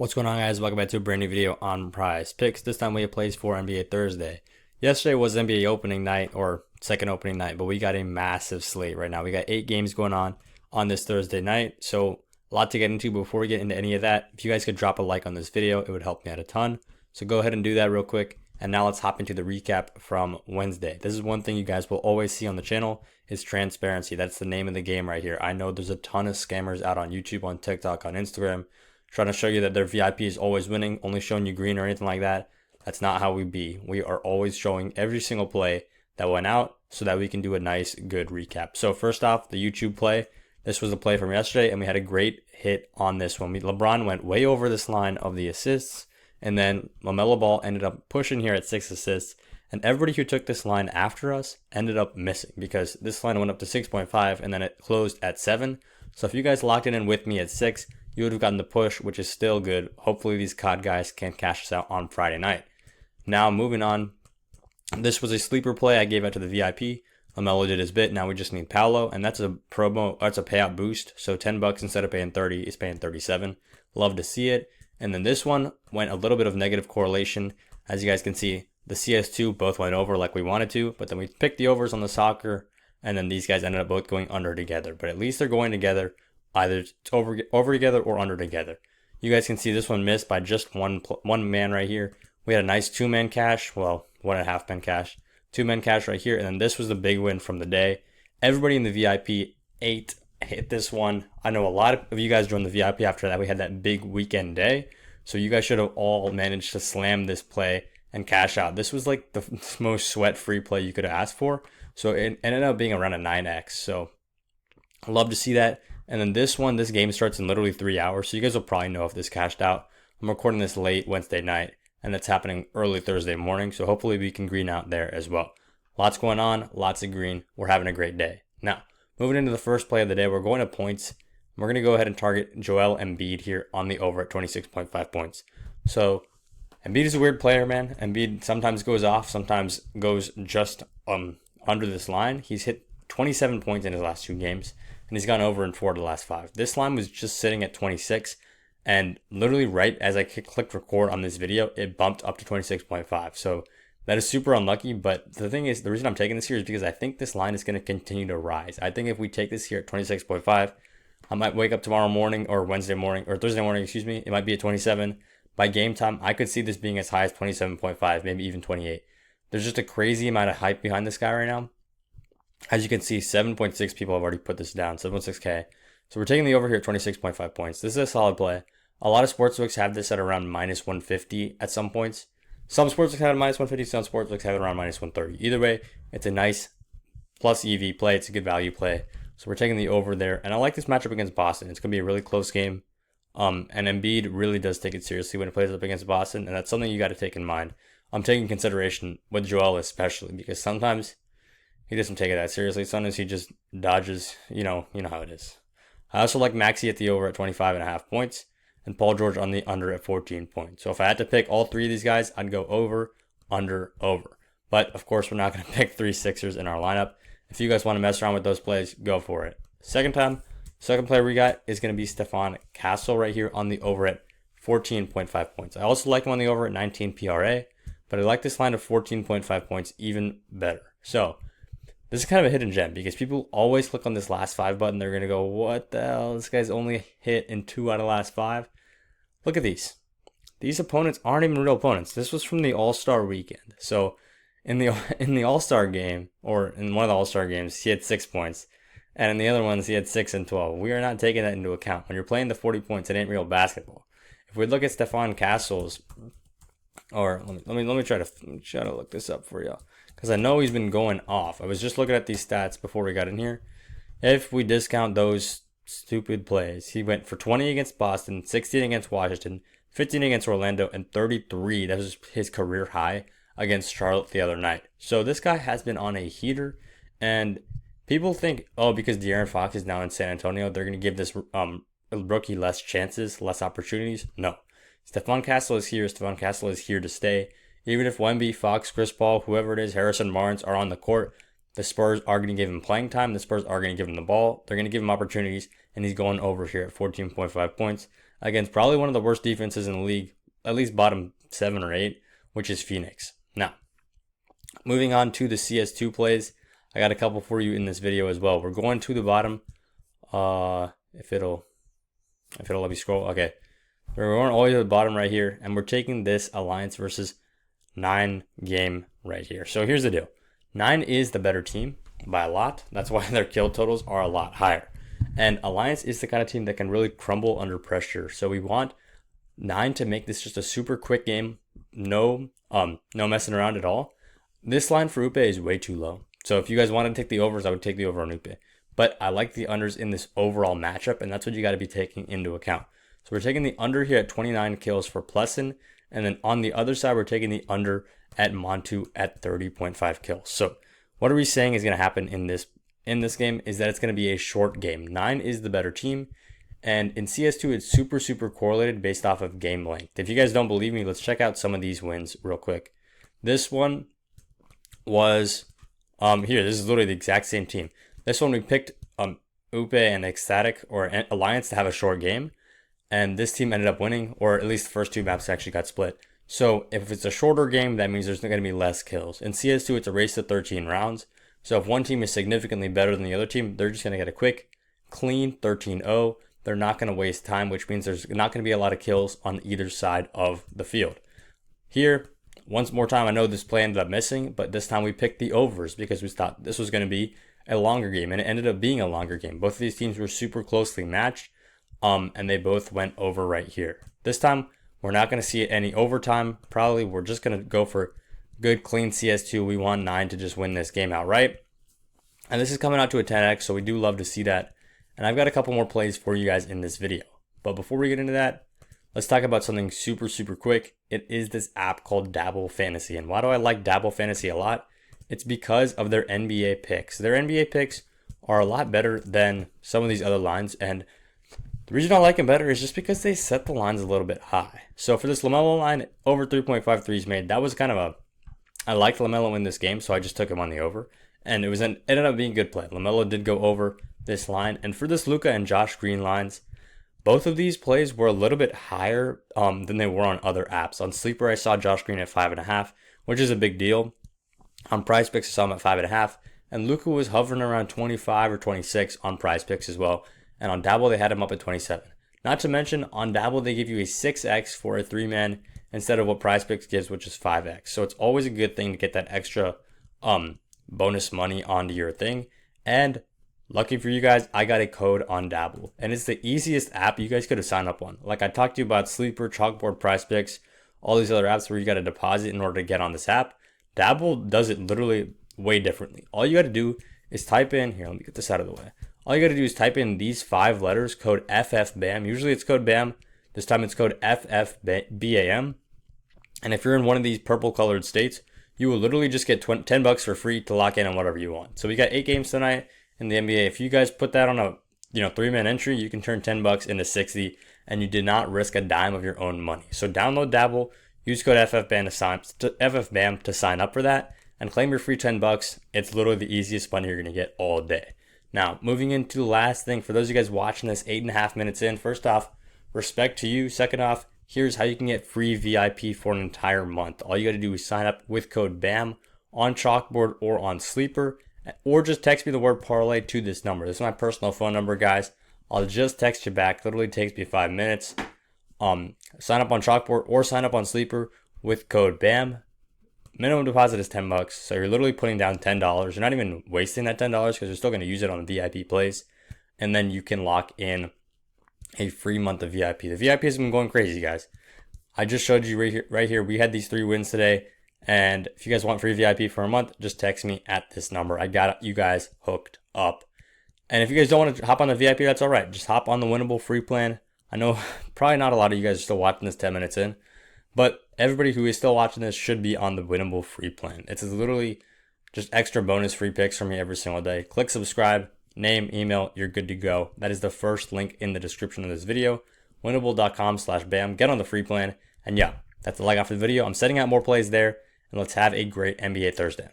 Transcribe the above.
What's going on, guys? Welcome back to a brand new video on Prize Picks. This time we have plays for NBA Thursday. Yesterday was NBA opening night, or second opening night, but we got a massive slate right now. We got 8 games going on this Thursday night, so a lot to get into. Before we get into any of that, if you guys could drop a like on this video, it would help me out a ton. So go ahead and do that real quick. And now let's hop into the recap from Wednesday. This is one thing you guys will always see on the channel is transparency. That's the name of the game right here. I know there's a ton of scammers out on YouTube, on TikTok, on Instagram, trying to show you that their VIP is always winning, only showing you green or anything like that. That's not how we be. We are always showing every single play that went out so that we can do a nice, good recap. So first off, the YouTube play. This was the play from yesterday, and we had a great hit on this one. LeBron went way over this line of the assists, and then LaMelo Ball ended up pushing here at 6 assists. And everybody who took this line after us ended up missing because this line went up to 6.5 and then it closed at 7. So if you guys locked it in with me at 6, you would have gotten the push, which is still good. Hopefully these COD guys can cash us out on Friday night. Now moving on, this was a sleeper play I gave out to the VIP. LaMelo did his bit. Now we just need Paolo, and that's a promo. That's a payout boost. So $10 instead of paying 30, is paying 37. Love to see it. And then this one went a little bit of negative correlation, as you guys can see. The CS2 both went over like we wanted to, but then we picked the overs on the soccer, and then these guys ended up both going under together. But at least they're going together. Either it's over together or under together. You guys can see this one missed by just one man right here. We had a nice 2-man cash. Well, 1.5-man cash. 2-man cash right here. And then this was the big win from the day. Everybody in the VIP hit this one. I know a lot of you guys joined the VIP after that. We had that big weekend day. So you guys should have all managed to slam this play and cash out. This was like the most sweat-free play you could have asked for. So it ended up being around a 9x. So I love to see that. And then this game starts in literally 3 hours. So you guys will probably know if this cashed out. I'm recording this late Wednesday night, and it's happening early Thursday morning. So hopefully we can green out there as well. Lots going on, lots of green. We're having a great day. Now, moving into the first play of the day, we're going to points. We're going to go ahead and target Joel Embiid here on the over at 26.5 points. So Embiid is a weird player, man. Embiid sometimes goes off, sometimes goes just under this line. He's hit 27 points in his last 2 games. And he's gone over in 4 of the last 5. This line was just sitting at 26, and literally right as I clicked record on this video, it bumped up to 26.5. So that is super unlucky, but the thing is, the reason I'm taking this here is because I think this line is going to continue to rise. I think if we take this here at 26.5, I might wake up tomorrow morning or Thursday morning, it might be at 27. By game time, I could see this being as high as 27.5, maybe even 28. There's just a crazy amount of hype behind this guy right now. As you can see, 7.6 people have already put this down, 7.6K. So we're taking the over here at 26.5 points. This is a solid play. A lot of sportsbooks have this at around minus 150 at some points. Some sportsbooks have it minus 150, some sportsbooks have it around minus 130. Either way, it's a nice plus EV play. It's a good value play. So we're taking the over there. And I like this matchup against Boston. It's going to be a really close game. And Embiid really does take it seriously when it plays up against Boston. And that's something you got to take in mind. I'm taking consideration with Joel especially because sometimes he doesn't take it that seriously. Sometimes he just dodges, you know how it is. I also like Maxey at the over at 25.5 points and Paul George on the under at 14 points. So if I had to pick all 3 of these guys, I'd go over, under, over. But of course, we're not going to pick 3 Sixers in our lineup. If you guys want to mess around with those plays, go for it. Second player we got is going to be Stephon Castle right here on the over at 14.5 points. I also like him on the over at 19 PRA, but I like this line of 14.5 points even better. So this is kind of a hidden gem because people always click on this last 5 button. They're going to go, what the hell? This guy's only hit in 2 out of the last 5. Look at these. These opponents aren't even real opponents. This was from the All-Star weekend. So in the All-Star game, or in one of the All-Star games, he had 6 points. And in the other ones, he had 6 and 12. We are not taking that into account. When you're playing the 40 points, it ain't real basketball. If we look at Stephon Castle's, or let me try to look this up for y'all, because I know he's been going off. I was just looking at these stats before we got in here. If we discount those stupid plays, he went for 20 against Boston, 16 against Washington, 15 against Orlando, and 33. That was his career high against Charlotte the other night. So this guy has been on a heater, and people think, oh, because De'Aaron Fox is now in San Antonio, they're going to give this rookie less chances, less opportunities. No. Stephon Castle is here. Stephon Castle is here to stay. Even if Wemby, Fox, Chris Paul, whoever it is, Harrison Barnes are on the court, the Spurs are going to give him playing time. The Spurs are going to give him the ball. They're going to give him opportunities, and he's going over here at 14.5 points. against probably one of the worst defenses in the league, at least bottom 7 or 8, which is Phoenix. Now, moving on to the CS2 plays, I got a couple for you in this video as well. We're going to the bottom. If it'll let me scroll. Okay, we're going all the way to the bottom right here, and we're taking this Alliance versus 9 game right here. So here's the deal. 9 is the better team by a lot. That's why their kill totals are a lot higher. And Alliance is the kind of team that can really crumble under pressure. So we want 9 to make this just a super quick game. No messing around at all. This line for Upe is way too low. So if you guys want to take the overs, I would take the over on Upe. But I like the unders in this overall matchup, and that's what you got to be taking into account. So we're taking the under here at 29 kills for Plessin, and then on the other side, we're taking the under at Montu at 30.5 kills. So what are we saying is going to happen in this game is that it's going to be a short game. 9 is the better team, and in CS2, it's super correlated based off of game length. If you guys don't believe me, let's check out some of these wins real quick. This one was here. This is literally the exact same team. This one we picked Upe and Ecstatic or Alliance to have a short game, and this team ended up winning, or at least the first 2 maps actually got split. So if it's a shorter game, that means there's going to be less kills. In CS2, it's a race to 13 rounds. So if one team is significantly better than the other team, they're just going to get a quick, clean 13-0. They're not going to waste time, which means there's not going to be a lot of kills on either side of the field. Here, once more time, I know this play ended up missing, but this time we picked the overs because we thought this was going to be a longer game, and it ended up being a longer game. Both of these teams were super closely matched, and they both went over right here. This time, we're not going to see any overtime. Probably we're just going to go for good, clean CS2. We want 9 to just win this game outright. And this is coming out to a 10x, so we do love to see that. And I've got a couple more plays for you guys in this video. But before we get into that, let's talk about something super quick. It is this app called Dabble Fantasy. And why do I like Dabble Fantasy a lot? It's because of their NBA picks. Their NBA picks are a lot better than some of these other lines. And the reason I like them better is just because they set the lines a little bit high. So for this LaMelo line, over 3.5 threes made, that was kind of I liked LaMelo in this game, so I just took him on the over. And it ended up being a good play. LaMelo did go over this line. And for this Luka and Josh Green lines, both of these plays were a little bit higher than they were on other apps. On Sleeper, I saw Josh Green at 5.5, which is a big deal. On PrizePicks, I saw him at 5.5, and Luka was hovering around 25 or 26 on PrizePicks as well. And on Dabble, they had him up at 27. Not to mention, on Dabble, they give you a 6x for a 3-man instead of what PrizePicks gives, which is 5x. So it's always a good thing to get that extra bonus money onto your thing. And lucky for you guys, I got a code on Dabble, and it's the easiest app you guys could have signed up on. Like I talked to you about Sleeper, Chalkboard, PrizePicks, all these other apps where you got to deposit in order to get on this app. Dabble does it literally way differently. All you got to do is type in, here, let me get this out of the way. All you got to do is type in these 5 letters, code FFBAM. Usually it's code BAM. This time it's code FFBAM. And if you're in one of these purple colored states, you will literally just get $10 for free to lock in on whatever you want. So we got 8 games tonight in the NBA. If you guys put that on a 3-man entry, you can turn $10 into 60, and you did not risk a dime of your own money. So download Dabble, use code FFBAM to sign up for that, and claim your free $10. It's literally the easiest money you're going to get all day. Now, moving into the last thing, for those of you guys watching this 8.5 minutes in, first off, respect to you. Second off, here's how you can get free VIP for an entire month. All you got to do is sign up with code BAM on Chalkboard or on Sleeper, or just text me the word parlay to this number. This is my personal phone number, guys. I'll just text you back. Literally takes me 5 minutes. Sign up on Chalkboard or sign up on Sleeper with code BAM. Minimum deposit is $10, so you're literally putting down $10. You're not even wasting that $10 because you're still going to use it on the VIP plays, and then you can lock in a free month of VIP. The VIP has been going crazy, guys. I just showed you right here. We had these 3 wins today, and if you guys want free VIP for a month, just text me at this number. I got you guys hooked up. And if you guys don't want to hop on the VIP, that's all right. Just hop on the winnable free plan. I know probably not a lot of you guys are still watching this 10 minutes in, but everybody who is still watching this should be on the winnable free plan. It's literally just extra bonus free picks from me every single day. Click subscribe, name, email, you're good to go. That is the first link in the description of this video. Winnable.com/BAM. Get on the free plan. And yeah, that's all I got for the video. I'm setting out more plays there, and let's have a great NBA Thursday.